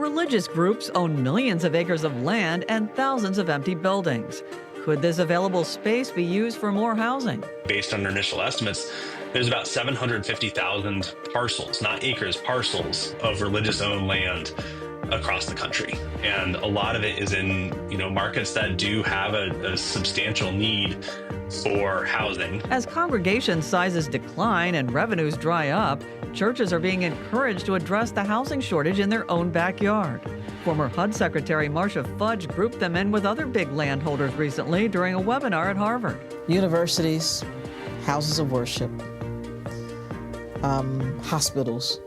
Religious groups own millions of acres of land and thousands of empty buildings. Could this available space be used for more housing? Based on our initial estimates, there's about 750,000 parcels, not acres, parcels of religious-owned land across the country. And a lot of it is in, markets that do have a substantial need for housing. As congregation sizes decline and revenues dry up, churches are being encouraged to address the housing shortage in their own backyard. Former HUD Secretary Marcia Fudge grouped them in with other big landholders recently during a webinar at Harvard. Universities, houses of worship, hospitals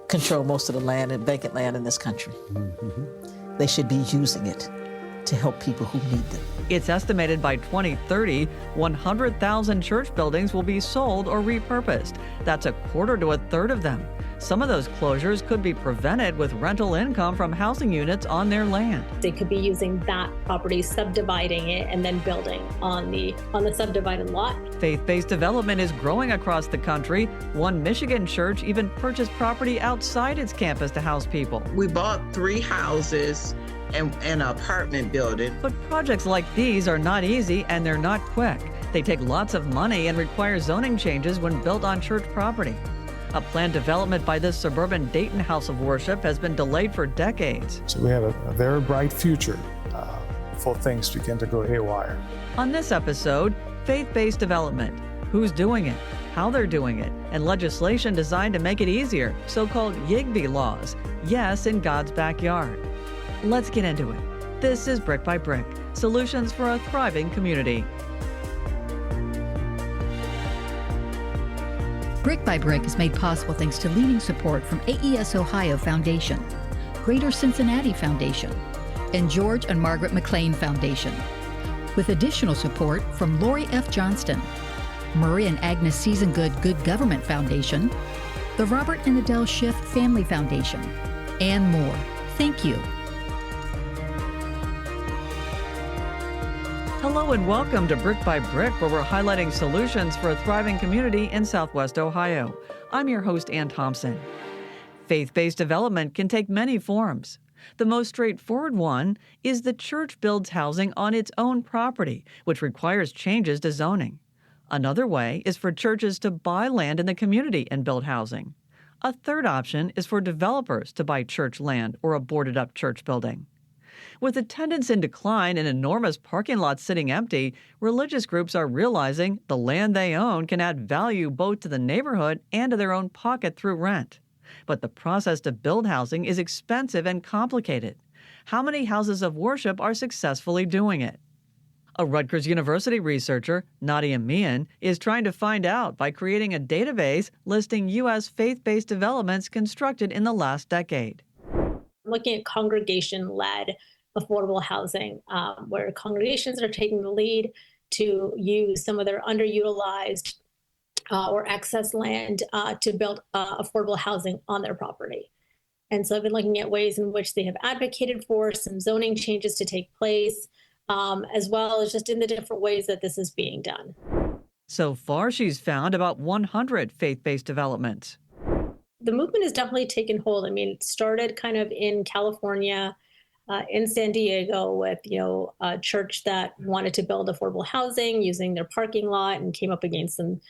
control most of the land and vacant land in this country. Mm-hmm. They should be using it to help people who need them. It's estimated by 2030, 100,000 church buildings will be sold or repurposed. That's a quarter to a third of them. Some of those closures could be prevented with rental income from housing units on their land. They could be using that property, subdividing it, and then building on the subdivided lot. Faith-based development is growing across the country. One Michigan church even purchased property outside its campus to house people. We bought 3 houses and an apartment building. But projects like these are not easy and they're not quick. They take lots of money and require zoning changes when built on church property. A planned development by this suburban Dayton house of worship has been delayed for decades. So we have a very bright future before things begin to go haywire. On this episode, faith-based development. Who's doing it? How they're doing it? And legislation designed to make it easier, so-called YIGBY laws. Yes, in God's backyard. Let's get into it. This is Brick by Brick, solutions for a thriving community. Brick by Brick is made possible thanks to leading support from AES Ohio Foundation, Greater Cincinnati Foundation, and George and Margaret McLean Foundation, with additional support from Lori F. Johnston, Murray and Agnes Seasongood Good Government Foundation, the Robert and Adele Schiff Family Foundation, and more. Thank you. Hello and welcome to Brick by Brick, where we're highlighting solutions for a thriving community in Southwest Ohio. I'm your host, Ann Thompson. Faith-based development can take many forms. The most straightforward one is the church builds housing on its own property, which requires changes to zoning. Another way is for churches to buy land in the community and build housing. A third option is for developers to buy church land or a boarded-up church building. With attendance in decline and enormous parking lots sitting empty, religious groups are realizing the land they own can add value both to the neighborhood and to their own pocket through rent. But the process to build housing is expensive and complicated. How many houses of worship are successfully doing it? A Rutgers University researcher, Nadia Mian, is trying to find out by creating a database listing U.S. faith-based developments constructed in the last decade. Looking at congregation-led affordable housing, where congregations are taking the lead to use some of their underutilized or excess land to build affordable housing on their property. And so I've been looking at ways in which they have advocated for some zoning changes to take place, as well as just in the different ways that this is being done. So far, she's found about 100 faith-based developments. The movement has definitely taken hold. I mean, it started kind of in California, in San Diego with, a church that wanted to build affordable housing using their parking lot and came up against some,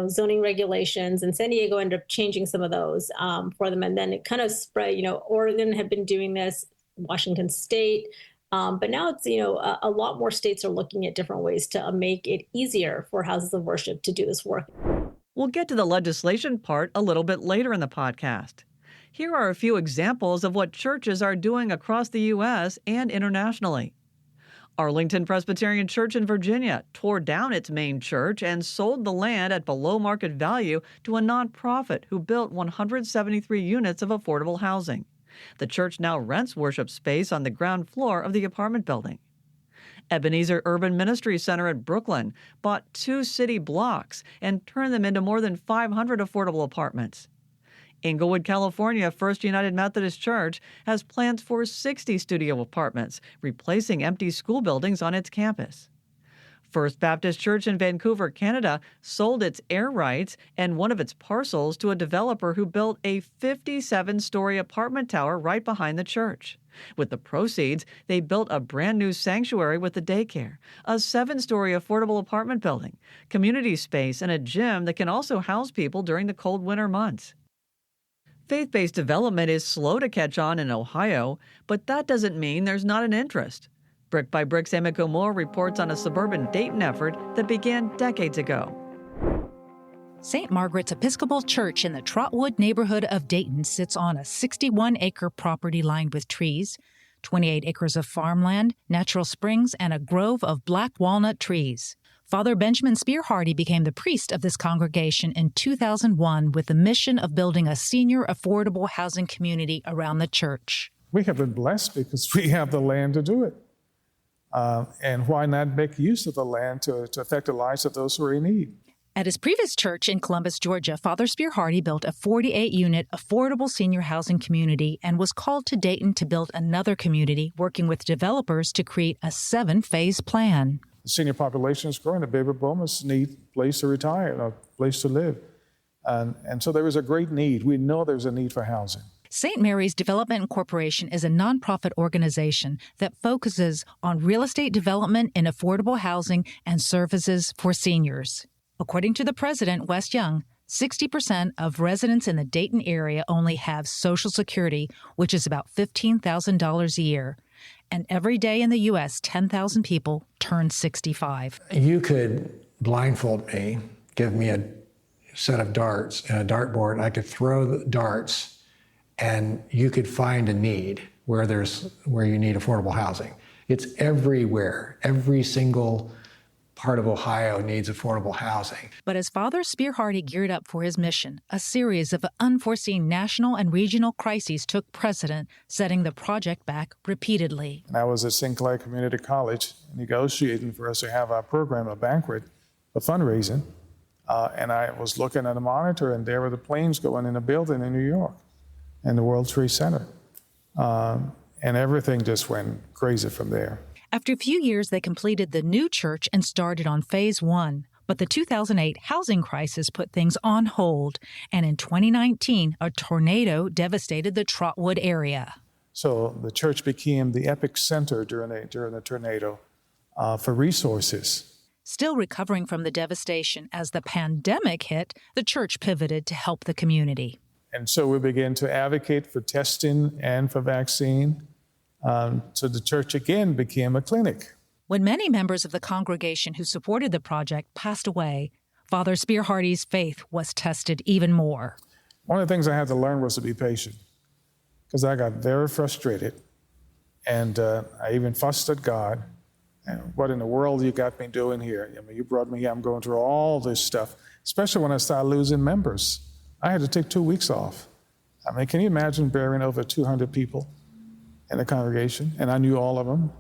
zoning regulations. And San Diego ended up changing some of those for them. And then it kind of spread, Oregon had been doing this, Washington State. But now it's, a lot more states are looking at different ways to make it easier for houses of worship to do this work. We'll get to the legislation part a little bit later in the podcast. Here are a few examples of what churches are doing across the U.S. and internationally. Arlington Presbyterian Church in Virginia tore down its main church and sold the land at below market value to a nonprofit who built 173 units of affordable housing. The church now rents worship space on the ground floor of the apartment building. Ebenezer Urban Ministry Center at Brooklyn bought 2 city blocks and turned them into more than 500 affordable apartments. Inglewood, California, First United Methodist Church has plans for 60 studio apartments, replacing empty school buildings on its campus. First Baptist Church in Vancouver, Canada, sold its air rights and one of its parcels to a developer who built a 57-story apartment tower right behind the church. With the proceeds, they built a brand new sanctuary with a daycare, a 7-story affordable apartment building, community space, and a gym that can also house people during the cold winter months. Faith-based development is slow to catch on in Ohio, but that doesn't mean there's not an interest. Brick by Brick's Emiko Moore reports on a suburban Dayton effort that began decades ago. St. Margaret's Episcopal Church in the Trotwood neighborhood of Dayton sits on a 61-acre property lined with trees, 28 acres of farmland, natural springs, and a grove of black walnut trees. Father Benjamin Spear Hardy became the priest of this congregation in 2001 with the mission of building a senior affordable housing community around the church. We have been blessed because we have the land to do it. And why not make use of the land to affect the lives of those who are in need? At his previous church in Columbus, Georgia, Father Spear Hardy built a 48-unit affordable senior housing community and was called to Dayton to build another community, working with developers to create a 7-phase plan. The senior population is growing. The baby boomers need a place to retire, a place to live. And so there is a great need. We know there's a need for housing. St. Mary's Development Corporation is a nonprofit organization that focuses on real estate development in affordable housing and services for seniors. According to the president, Wes Young, 60% of residents in the Dayton area only have Social Security, which is about $15,000 a year. And every day in the U.S., 10,000 people turn 65. You could blindfold me, give me a set of darts and a dartboard, and I could throw the darts, and you could find a need where you need affordable housing. It's everywhere. Every single part of Ohio needs affordable housing. But as Father Spear Hardy geared up for his mission, a series of unforeseen national and regional crises took precedent, setting the project back repeatedly. And I was at St. Clair Community College negotiating for us to have our program, a banquet, a fundraising. And I was looking at a monitor, and there were the planes going in a building in New York, and the World Trade Center. And everything just went crazy from there. After a few years, they completed the new church and started on phase 1. But the 2008 housing crisis put things on hold. And in 2019, a tornado devastated the Trotwood area. So the church became the epicenter during the tornado for resources. Still recovering from the devastation, as the pandemic hit, the church pivoted to help the community. And so we began to advocate for testing and for vaccine. So the church again became a clinic. When many members of the congregation who supported the project passed away, Father Spear Hardy's faith was tested even more. One of the things I had to learn was to be patient, because I got very frustrated. And I even fussed at God. And what in the world you got me doing here? I mean, you brought me here, I'm going through all this stuff, especially when I started losing members. I had to take 2 weeks off. I mean, can you imagine bearing over 200 people in the congregation? And I knew all of them.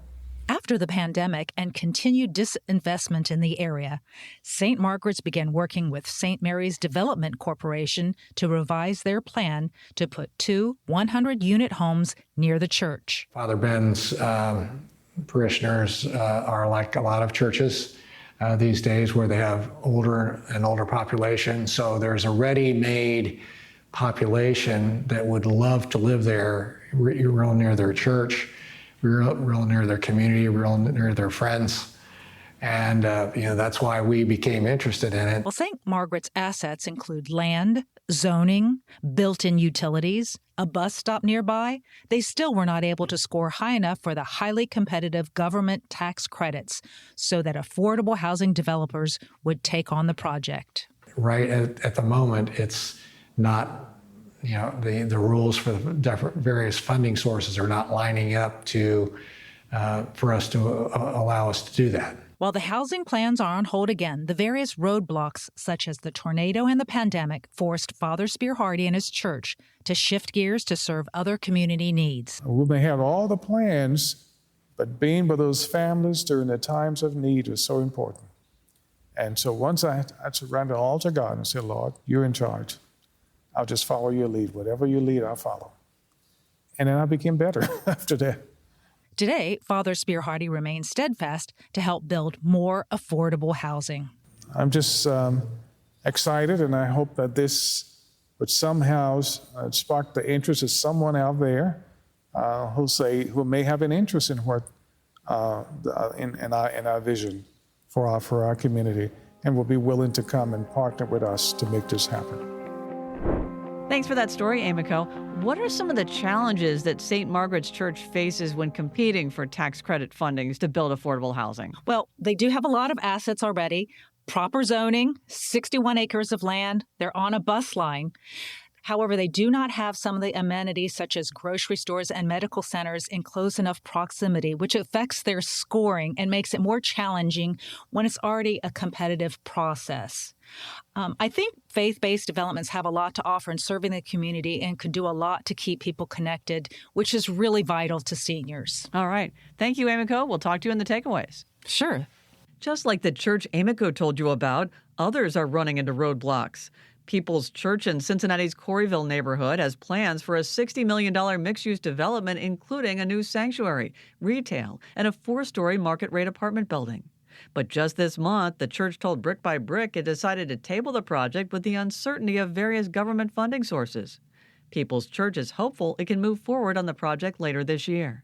After the pandemic and continued disinvestment in the area, St. Margaret's began working with St. Mary's Development Corporation to revise their plan to put 2 100-unit homes near the church. Father Ben's parishioners are like a lot of churches these days, where they have older population. So there's a ready-made population that would love to live there, real near their church, real near their community, real near their friends. And that's why we became interested in it. Well, St. Margaret's assets include land, zoning, built-in utilities, a bus stop nearby. They still were not able to score high enough for the highly competitive government tax credits so that affordable housing developers would take on the project. Right at the moment, it's not, the rules for the different various funding sources are not lining up for us to allow us to do that. While the housing plans are on hold again, the various roadblocks, such as the tornado and the pandemic, forced Father Spear Hardy and his church to shift gears to serve other community needs. We may have all the plans, but being with those families during the times of need is so important. And so once I surrendered all to God and said, Lord, you're in charge. I'll just follow your lead. Whatever you lead, I'll follow. And then I became better after that. Today, Father Spear-Hardy remains steadfast to help build more affordable housing. I'm just excited, and I hope that this would somehow spark the interest of someone out there who may have an interest in what in our vision for our community, and will be willing to come and partner with us to make this happen. Thanks for that story, Emiko. What are some of the challenges that St. Margaret's Church faces when competing for tax credit fundings to build affordable housing? Well, they do have a lot of assets already. Proper zoning, 61 acres of land. They're on a bus line. However, they do not have some of the amenities such as grocery stores and medical centers in close enough proximity, which affects their scoring and makes it more challenging when it's already a competitive process. I think faith-based developments have a lot to offer in serving the community and could do a lot to keep people connected, which is really vital to seniors. All right. Thank you, Emiko. We'll talk to you in the takeaways. Sure. Just like the church Emiko told you about, others are running into roadblocks. People's Church in Cincinnati's Corryville neighborhood has plans for a $60 million mixed-use development, including a new sanctuary, retail, and a 4-story market-rate apartment building. But just this month, the church told Brick by Brick it decided to table the project with the uncertainty of various government funding sources. People's Church is hopeful it can move forward on the project later this year.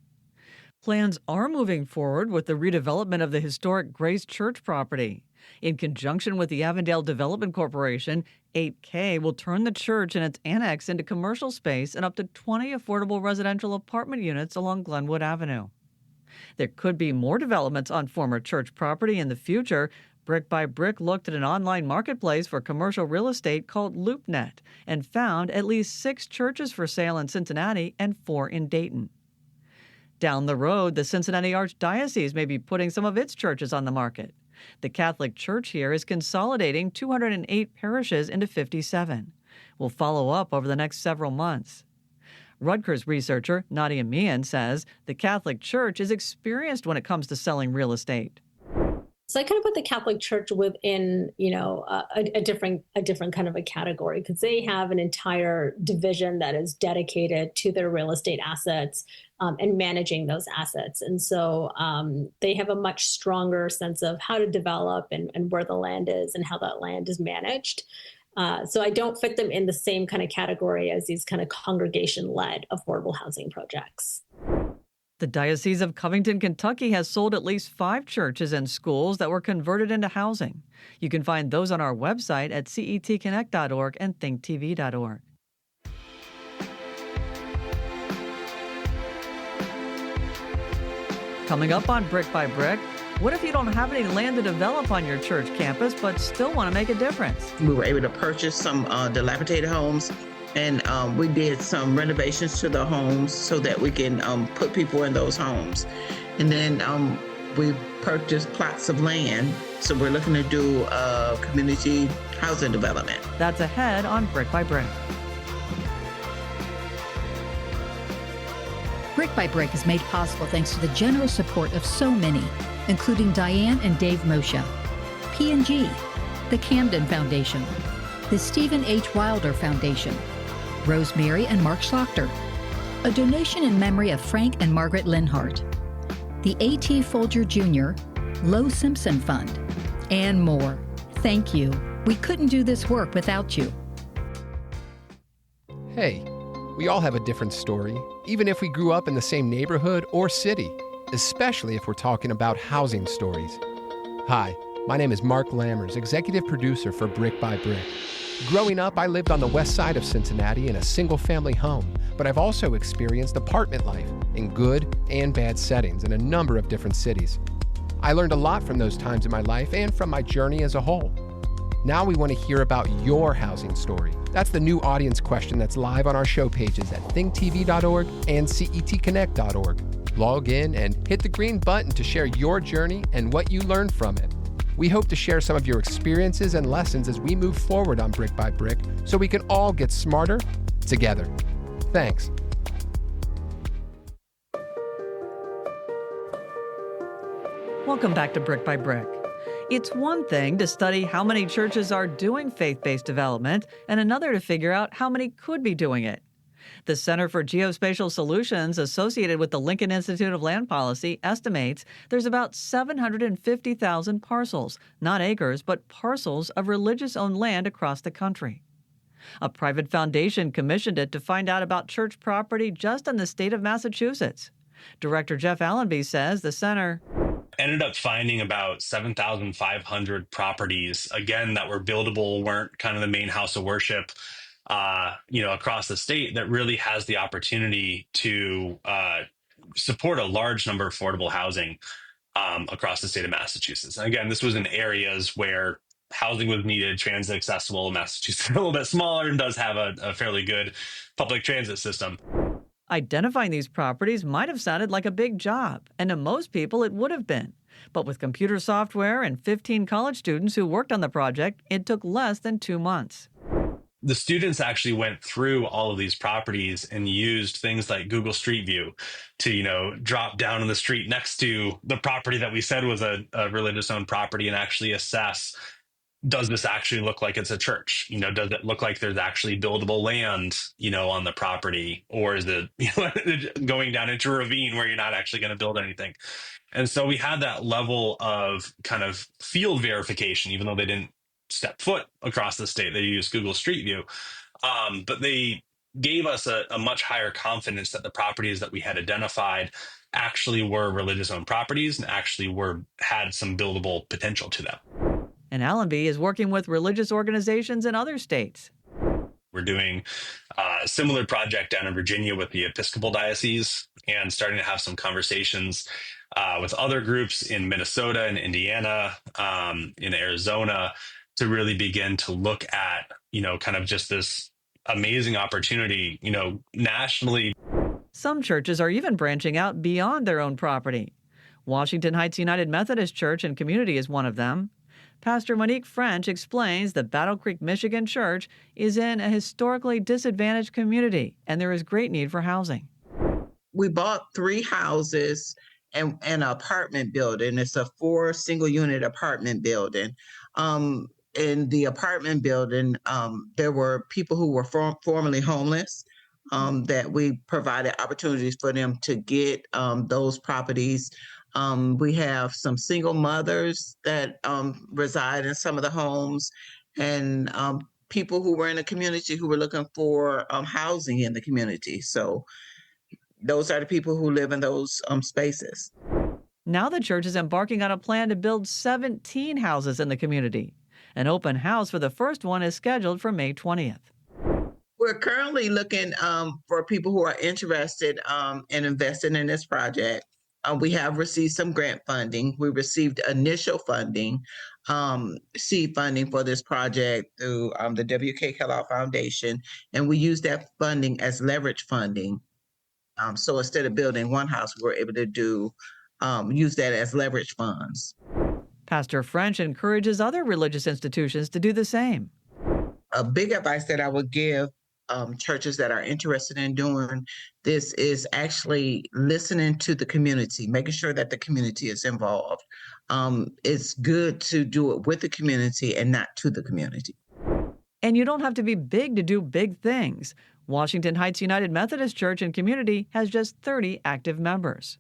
Plans are moving forward with the redevelopment of the historic Grace Church property. In conjunction with the Avondale Development Corporation, 8K will turn the church and its annex into commercial space and up to 20 affordable residential apartment units along Glenwood Avenue. There could be more developments on former church property in the future. Brick by Brick looked at an online marketplace for commercial real estate called LoopNet and found at least 6 churches for sale in Cincinnati and 4 in Dayton. Down the road, the Cincinnati Archdiocese may be putting some of its churches on the market. The Catholic Church here is consolidating 208 parishes into 57. We'll follow up over the next several months. Rutgers researcher Nadia Mian says the Catholic Church is experienced when it comes to selling real estate. So I kind of put the Catholic Church within, a different kind of a category, because they have an entire division that is dedicated to their real estate assets and managing those assets. And so they have a much stronger sense of how to develop and where the land is and how that land is managed. So I don't fit them in the same kind of category as these kind of congregation-led affordable housing projects. The Diocese of Covington, Kentucky has sold at least 5 churches and schools that were converted into housing. You can find those on our website at cettconnect.org and thinktv.org. Coming up on Brick by Brick, what if you don't have any land to develop on your church campus but still want to make a difference? We were able to purchase some dilapidated homes, and we did some renovations to the homes so that we can put people in those homes. And then we purchased plots of land, so we're looking to do community housing development. That's ahead on Brick by Brick. Brick by Brick is made possible thanks to the generous support of so many, including Diane and Dave Moshe, P&G, the Camden Foundation, the Stephen H. Wilder Foundation, Rosemary and Mark Schlachter, a donation in memory of Frank and Margaret Linhart, the A.T. Folger Jr., Lowe Simpson Fund, and more. Thank you. We couldn't do this work without you. Hey, we all have a different story, even if we grew up in the same neighborhood or city, especially if we're talking about housing stories. Hi, my name is Mark Lammers, executive producer for Brick by Brick. Growing up, I lived on the west side of Cincinnati in a single-family home, but I've also experienced apartment life in good and bad settings in a number of different cities. I learned a lot from those times in my life and from my journey as a whole. Now we want to hear about your housing story. That's the new audience question that's live on our show pages at thinktv.org and cettconnect.org. Log in and hit the green button to share your journey and what you learned from it. We hope to share some of your experiences and lessons as we move forward on Brick by Brick so we can all get smarter together. Thanks. Welcome back to Brick by Brick. It's one thing to study how many churches are doing faith-based development and another to figure out how many could be doing it. The Center for Geospatial Solutions, associated with the Lincoln Institute of Land Policy, estimates there's about 750,000 parcels, not acres, but parcels of religious-owned land across the country. A private foundation commissioned it to find out about church property just in the state of Massachusetts. Director Jeff Allenby says the center ended up finding about 7,500 properties, again, that were buildable, weren't kind of the main house of worship, across the state, that really has the opportunity to support a large number of affordable housing across the state of Massachusetts. And again, this was in areas where housing was needed, transit accessible. Massachusetts is a little bit smaller and does have a fairly good public transit system. Identifying these properties might have sounded like a big job, and to most people it would have been. But with computer software and 15 college students who worked on the project, it took less than 2 months. The students actually went through all of these properties and used things like Google Street View to, drop down in the street next to the property that we said was a religious-owned property and actually assess, does this actually look like it's a church? Does it look like there's actually buildable land, on the property? Or is it, going down into a ravine where you're not actually going to build anything? And so we had that level of kind of field verification, even though they didn't step foot across the state. They used Google Street View. But they gave us a much higher confidence that the properties that we had identified actually were religious-owned properties and actually had some buildable potential to them. And Allenby is working with religious organizations in other states. We're doing a similar project down in Virginia with the Episcopal diocese and starting to have some conversations with other groups in Minnesota and Indiana, in Arizona, to really begin to look at, kind of just this amazing opportunity, nationally. Some churches are even branching out beyond their own property. Washington Heights United Methodist Church and Community is one of them. Pastor Monique French explains that Battle Creek, Michigan Church is in a historically disadvantaged community, and there is great need for housing. We bought 3 houses and an apartment building. It's a 4 single-unit apartment building. In the apartment building, there were people who were formerly homeless, that we provided opportunities for them to get those properties. We have some single mothers that reside in some of the homes, and people who were in the community who were looking for housing in the community. So those are the people who live in those spaces. Now the church is embarking on a plan to build 17 houses in the community. An open house for the first one is scheduled for May 20th. We're currently looking for people who are interested in investing in this project. We have received some grant funding. We received initial funding, seed funding for this project through the W.K. Kellogg Foundation, and we use that funding as leverage funding. So instead of building one house, we were able to use that as leverage funds. Pastor French encourages other religious institutions to do the same. A big advice that I would give churches that are interested in doing this is actually listening to the community, making sure that the community is involved. It's good to do it with the community and not to the community. And you don't have to be big to do big things. Washington Heights United Methodist Church and Community has just 30 active members.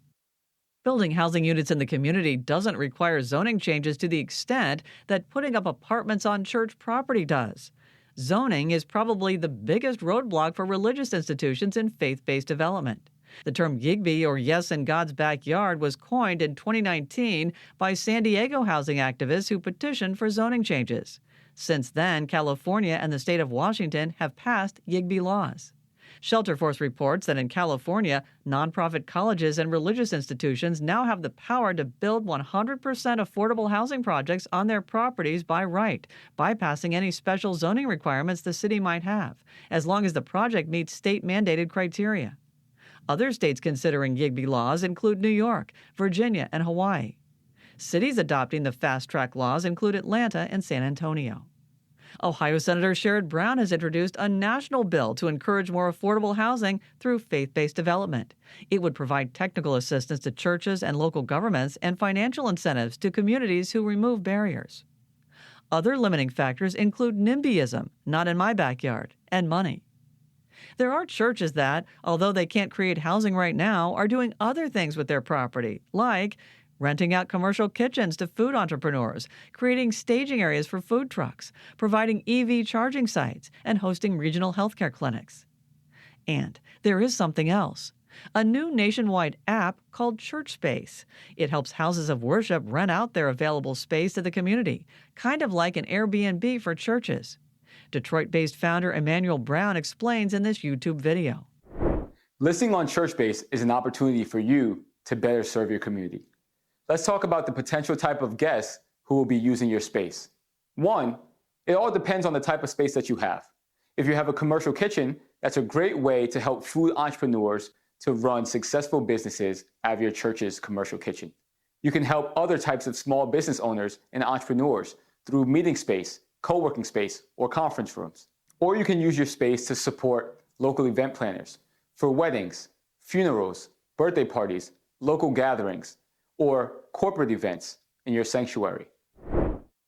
Building housing units in the community doesn't require zoning changes to the extent that putting up apartments on church property does. Zoning is probably the biggest roadblock for religious institutions in faith-based development. The term YIGBY, or Yes in God's Backyard, was coined in 2019 by San Diego housing activists who petitioned for zoning changes. Since then, California and the state of Washington have passed YIGBY laws. Shelterforce reports that in California, nonprofit colleges and religious institutions now have the power to build 100% affordable housing projects on their properties by right, bypassing any special zoning requirements the city might have, as long as the project meets state-mandated criteria. Other states considering YIGBY laws include New York, Virginia, and Hawaii. Cities adopting the fast-track laws include Atlanta and San Antonio. Ohio Senator Sherrod Brown has introduced a national bill to encourage more affordable housing through faith-based development. It would provide technical assistance to churches and local governments and financial incentives to communities who remove barriers. Other limiting factors include NIMBYism, not in my backyard, and money. There are churches that, although they can't create housing right now, are doing other things with their property, like renting out commercial kitchens to food entrepreneurs, creating staging areas for food trucks, providing EV charging sites, and hosting regional healthcare clinics. And there is something else. A new nationwide app called Church Space. It helps houses of worship rent out their available space to the community, kind of like an Airbnb for churches. Detroit-based founder Emmanuel Brown explains in this YouTube video. Listing on Church Space is an opportunity for you to better serve your community. Let's talk about the potential type of guests who will be using your space. One, it all depends on the type of space that you have. If you have a commercial kitchen, that's a great way to help food entrepreneurs to run successful businesses out of your church's commercial kitchen. You can help other types of small business owners and entrepreneurs through meeting space, co-working space, or conference rooms. Or you can use your space to support local event planners for weddings, funerals, birthday parties, local gatherings, or corporate events in your sanctuary.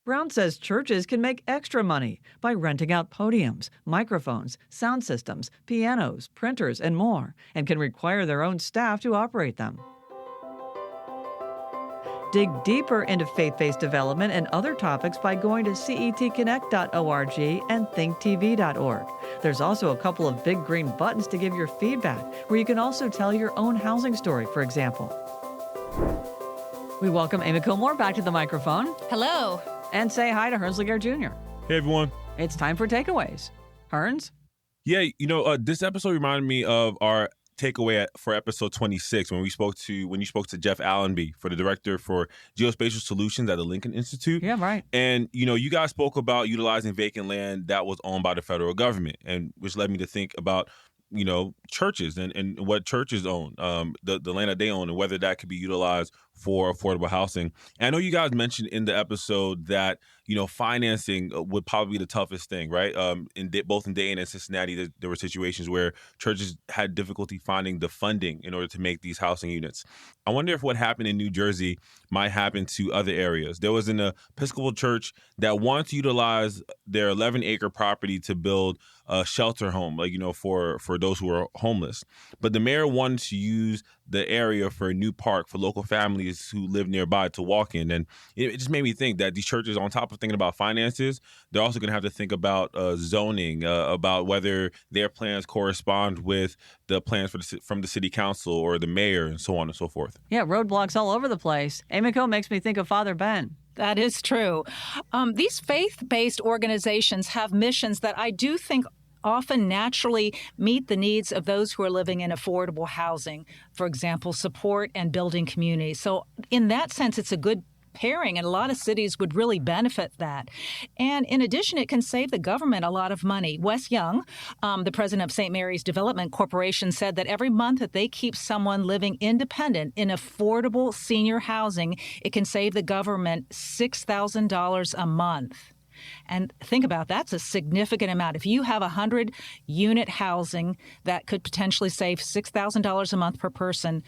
Brown says churches can make extra money by renting out podiums, microphones, sound systems, pianos, printers, and more, and can require their own staff to operate them. Dig deeper into faith-based development and other topics by going to cetconnect.org and thinktv.org. There's also a couple of big green buttons to give your feedback, where you can also tell your own housing story, for example. We welcome Amy Kilmore back to the microphone. Hello. And say hi to Hearns Laguerre Jr. Hey, everyone. It's time for takeaways. Hearns? Yeah, this episode reminded me of our takeaway for episode 26 when you spoke to Jeff Allenby, for the director for Geospatial Solutions at the Lincoln Institute. Yeah, right. And you guys spoke about utilizing vacant land that was owned by the federal government, and which led me to think about churches and what churches own, the land that they own, and whether that could be utilized for affordable housing. And I know you guys mentioned in the episode that financing would probably be the toughest thing, right? Both in Dayton and Cincinnati, there were situations where churches had difficulty finding the funding in order to make these housing units. I wonder if what happened in New Jersey might happen to other areas. There was an Episcopal church that wanted to utilize their 11-acre property to build a shelter home, for those who are homeless. But the mayor wanted to use the area for a new park for local families who live nearby to walk in. And it just made me think that these churches, on top of thinking about finances, they're also going to have to think about zoning, about whether their plans correspond with the plans from the city council or the mayor, and so on and so forth. Yeah, roadblocks all over the place. Amico makes me think of Father Ben. That is true. These faith-based organizations have missions that I do think often naturally meet the needs of those who are living in affordable housing. For example, support and building communities. So in that sense, it's a good pairing, and a lot of cities would really benefit that. And in addition, it can save the government a lot of money. Wes Young, the president of St. Mary's Development Corporation, said that every month that they keep someone living independent in affordable senior housing, it can save the government $6,000 a month. And think about that's a significant amount. If you have 100-unit housing, that could potentially save $6,000 a month per person.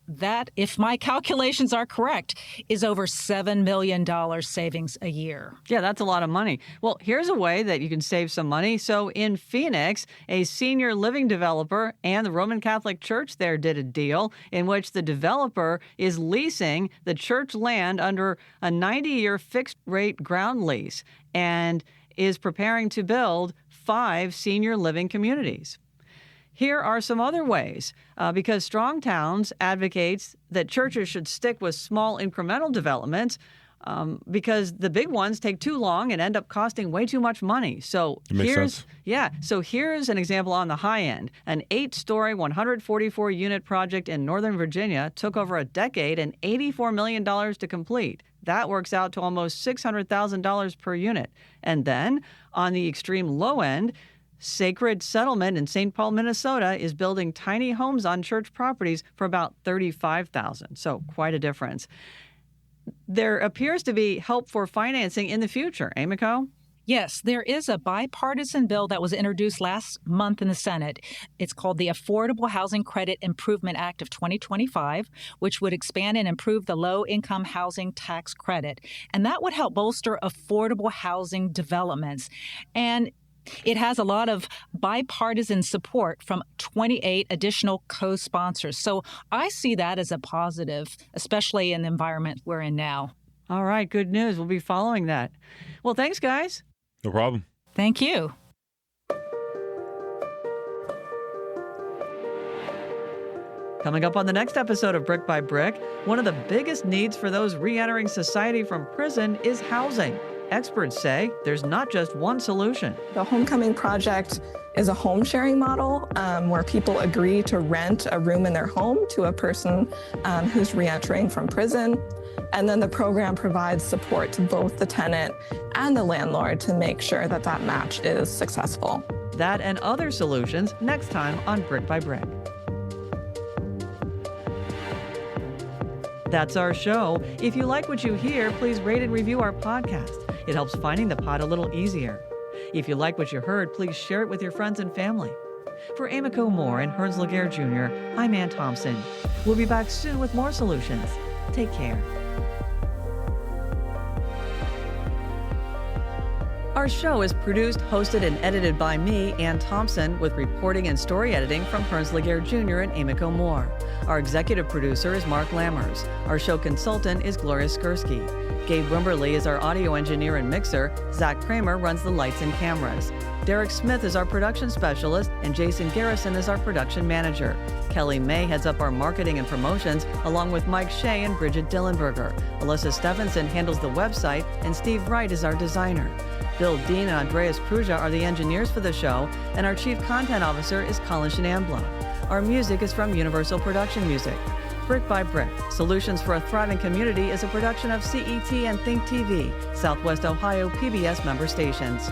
That, if my calculations are correct, is over $7 million savings a year. Yeah, that's a lot of money. Well, here's a way that you can save some money. So in Phoenix, a senior living developer and the Roman Catholic Church there did a deal in which the developer is leasing the church land under a 90-year fixed-rate ground lease and is preparing to build 5 senior living communities. Here are some other ways, because Strong Towns advocates that churches should stick with small incremental developments because the big ones take too long and end up costing way too much money. So here's an example on the high end. An 8-story, 144-unit project in Northern Virginia took over a decade and $84 million to complete. That works out to almost $600,000 per unit. And then on the extreme low end, Sacred Settlement in St. Paul, Minnesota is building tiny homes on church properties for about $35,000. So quite a difference. There appears to be help for financing in the future. Amico? Yes, there is a bipartisan bill that was introduced last month in the Senate. It's called the Affordable Housing Credit Improvement Act of 2025, which would expand and improve the low-income housing tax credit. And that would help bolster affordable housing developments. And It has a lot of bipartisan support from 28 additional co-sponsors. So I see that as a positive, especially in the environment we're in now. All right, good news. We'll be following that. Well, thanks, guys. No problem. Thank you. Coming up on the next episode of Brick by Brick, one of the biggest needs for those re-entering society from prison is housing. Experts say there's not just one solution. The Homecoming Project is a home sharing model where people agree to rent a room in their home to a person who's re-entering from prison. And then the program provides support to both the tenant and the landlord to make sure that that match is successful. That and other solutions next time on Brick by Brick. That's our show. If you like what you hear, please rate and review our podcast. It helps finding the pod a little easier. If you like what you heard, please share it with your friends and family. For Amico Moore and Hearns Laguerre Jr., I'm Ann Thompson. We'll be back soon with more solutions. Take care. Our show is produced, hosted, and edited by me, Ann Thompson, with reporting and story editing from Hearns Laguerre Jr. and Amico Moore. Our executive producer is Mark Lammers. Our show consultant is Gloria Skursky. Gabe Wimberly is our audio engineer and mixer. Zach Kramer runs the lights and cameras. Derek Smith is our production specialist, and Jason Garrison is our production manager. Kelly May heads up our marketing and promotions, along with Mike Shea and Bridget Dillenberger. Alyssa Stephenson handles the website, and Steve Wright is our designer. Bill Dean and Andreas Pruja are the engineers for the show, and our chief content officer is Colin Shenambla. Our music is from Universal Production Music. Brick by Brick, Solutions for a Thriving Community is a production of CET and Think TV, Southwest Ohio PBS member stations.